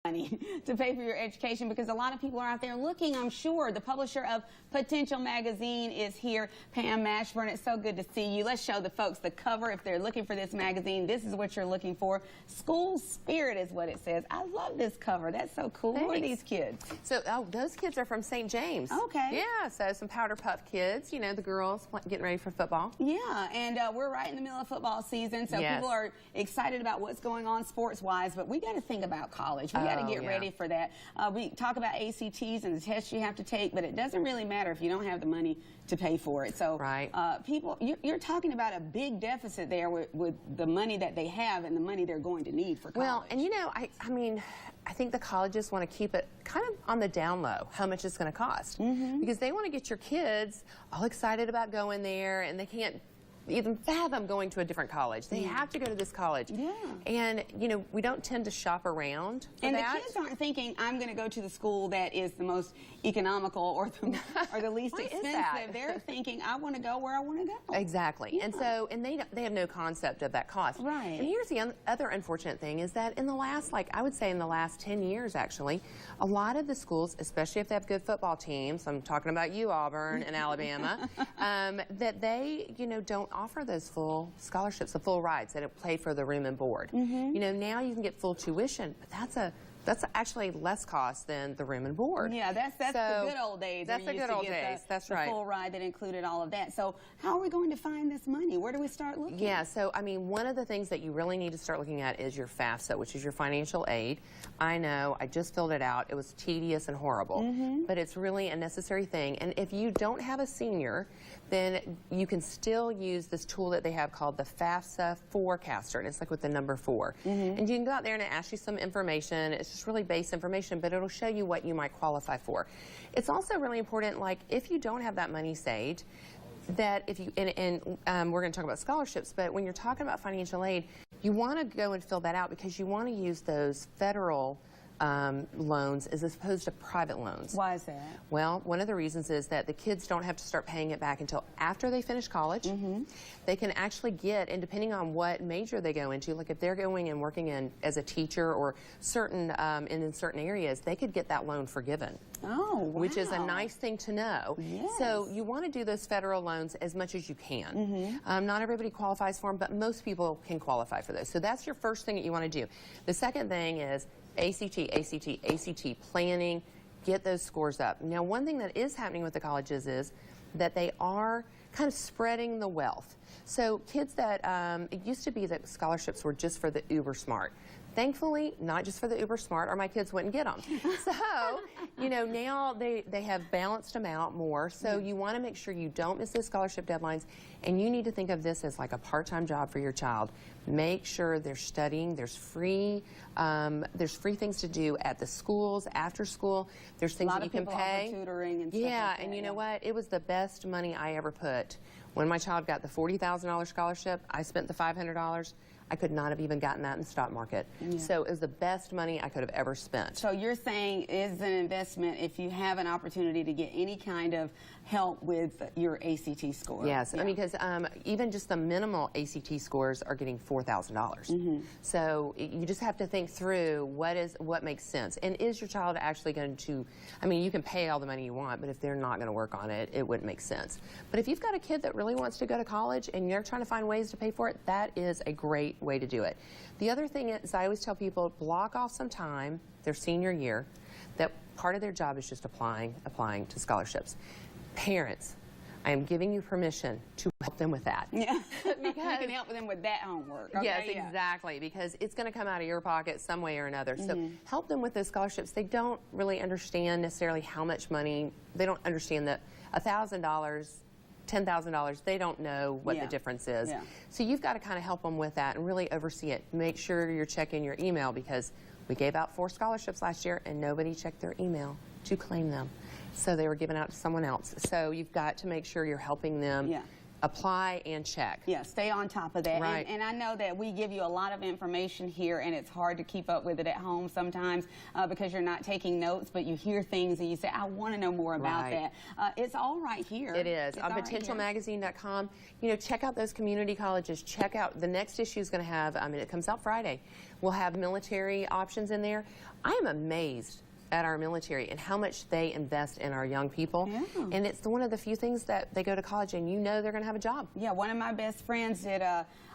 money to pay for your education, because a lot of people are out there looking. I'm sure the publisher of Potential Magazine is here, Pam Mashburn. It's so good to see you. Let's show the folks the cover. If they're looking for this magazine, this is what you're looking for. School Spirit is what it says. I love this cover. That's so cool. Thanks. Who are these kids? So, those kids are from St. James. Okay. Yeah, so some Powder Puff kids, you know, the girls getting ready for football. Yeah, and we're right in the middle of football season, so Yes. people are excited about what's going on sports-wise, but we got to think about college. We got to get ready for that. We talk about ACTs and the tests you have to take, but it doesn't really matter if you don't have the money to pay for it. So people, you're talking about a big deficit there with the money that they have and the money they're going to need for college. Well, and you know, I mean, I think the colleges want to keep it kind of on the down low, how much it's going to cost. Because they want to get your kids all excited about going there, and they can't even fathom going to a different college. They have to go to this college. Yeah. And, you know, we don't tend to shop around for and that. the kids aren't thinking, I'm going to go to the school that is the most economical or the least expensive. They're thinking, I want to go where I want to go. Exactly. Yeah. And so, and they have no concept of that cost. Right. And here's the other unfortunate thing is that in the last, like, I would say in the last 10 years, actually, a lot of the schools, especially if they have good football teams, I'm talking about you, Auburn and Alabama, that they, you know, don't offer those full scholarships, the full rides. They don't pay for the room and board. You know, now you can get full tuition, but that's actually less cost than the room and board. Yeah, that's the good old days. That's the good old days. That's right. The full ride that included all of that. So how are we going to find this money? Where do we start looking? Yeah, so I mean, one of the things that you really need to start looking at is your FAFSA, which is your financial aid. I know, I just filled it out. It was tedious and horrible, but it's really a necessary thing. And if you don't have a senior, then you can still use this tool that they have called the FAFSA Forecaster, and it's like with the number 4. And you can go out there and it asks you some information. It's just really base information, but it'll show you what you might qualify for. It's also really important, like if you don't have that money saved, that if you, and we're going to talk about scholarships, but when you're talking about financial aid, you want to go and fill that out because you want to use those federal loans as opposed to private loans. Why is that? Well, one of the reasons is that the kids don't have to start paying it back until after they finish college. They can actually get, and depending on what major they go into, like if they're going and working in as a teacher or certain in certain areas, they could get that loan forgiven. Oh, wow. Which is a nice thing to know. Yes. So you want to do those federal loans as much as you can. Not everybody qualifies for them, but most people can qualify for those. So that's your first thing that you want to do. The second thing is ACT planning, get those scores up. Now, one thing that is happening with the colleges is that they are kind of spreading the wealth. So kids that, it used to be that scholarships were just for the uber smart. Thankfully, not just for the uber smart, or my kids wouldn't get them. So, you know, now they have balanced them out more. So you want to make sure you don't miss those scholarship deadlines, and you need to think of this as like a part-time job for your child. Make sure they're studying. There's free things to do at the schools, after school. There's things that you can pay. Tutoring and stuff Yeah, like that, and you know what? It was the best money I ever put. When my child got the $40,000 scholarship, I spent the $500. I could not have even gotten that in the stock market. So it was the best money I could have ever spent. So you're saying it's an investment if you have an opportunity to get any kind of help with your ACT score. Yes, I mean, because even just the minimal ACT scores are getting $4,000. So you just have to think through what makes sense. And is your child actually going to, I mean, you can pay all the money you want, but if they're not going to work on it, it wouldn't make sense. But if you've got a kid that really wants to go to college and you're trying to find ways to pay for it, that is a great way to do it. The other thing is, I always tell people, block off some time their senior year that part of their job is just applying to scholarships. Parents, I am giving you permission to help them with that. Yeah, because you can help them with that homework. Okay? Yes, exactly, because it's going to come out of your pocket some way or another. So help them with those scholarships. They don't really understand necessarily how much money, they don't understand that $1,000, $10,000, they don't know what the difference is. So you've got to kind of help them with that and really oversee it. Make sure you're checking your email, because we gave out 4 scholarships last year and nobody checked their email to claim them. So they were given out to someone else. So you've got to make sure you're helping them apply and check. Yeah, stay on top of that. Right. And I know that we give you a lot of information here, and it's hard to keep up with it at home sometimes because you're not taking notes, but you hear things and you say, I want to know more about Right. that. It's all right here. It is. It's On all right here. potentialmagazine.com, you know, check out those community colleges. Check out, the next issue is going to have, I mean, it comes out Friday. We'll have military options in there. I am amazed at our military and how much they invest in our young people. Yeah. And it's one of the few things that they go to college and you know they're going to have a job. Yeah, one of my best friends did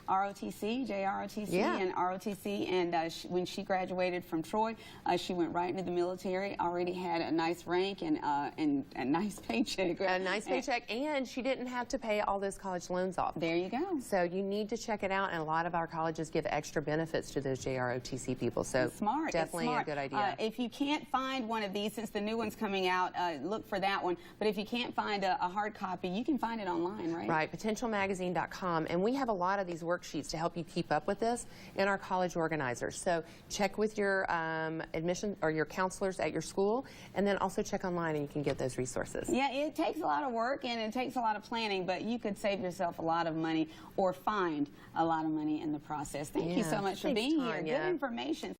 ROTC, JROTC, Yeah. and ROTC, and when she graduated from Troy, she went right into the military, already had a nice rank and a nice paycheck. A nice paycheck, and she didn't have to pay all those college loans off. There you go. So you need to check it out, and a lot of our colleges give extra benefits to those JROTC people. So It's smart. definitely It's smart. a good idea. If you can't find one of these, since the new one's coming out, look for that one. But if you can't find a hard copy, you can find it online, right? Right, potentialmagazine.com, and we have a lot of these worksheets to help you keep up with this in our college organizers. So check with your admission or your counselors at your school, and then also check online and you can get those resources. Yeah, it takes a lot of work and it takes a lot of planning, but you could save yourself a lot of money or find a lot of money in the process. Thank you Yeah, so much for thanks, being here. Tanya. Good information.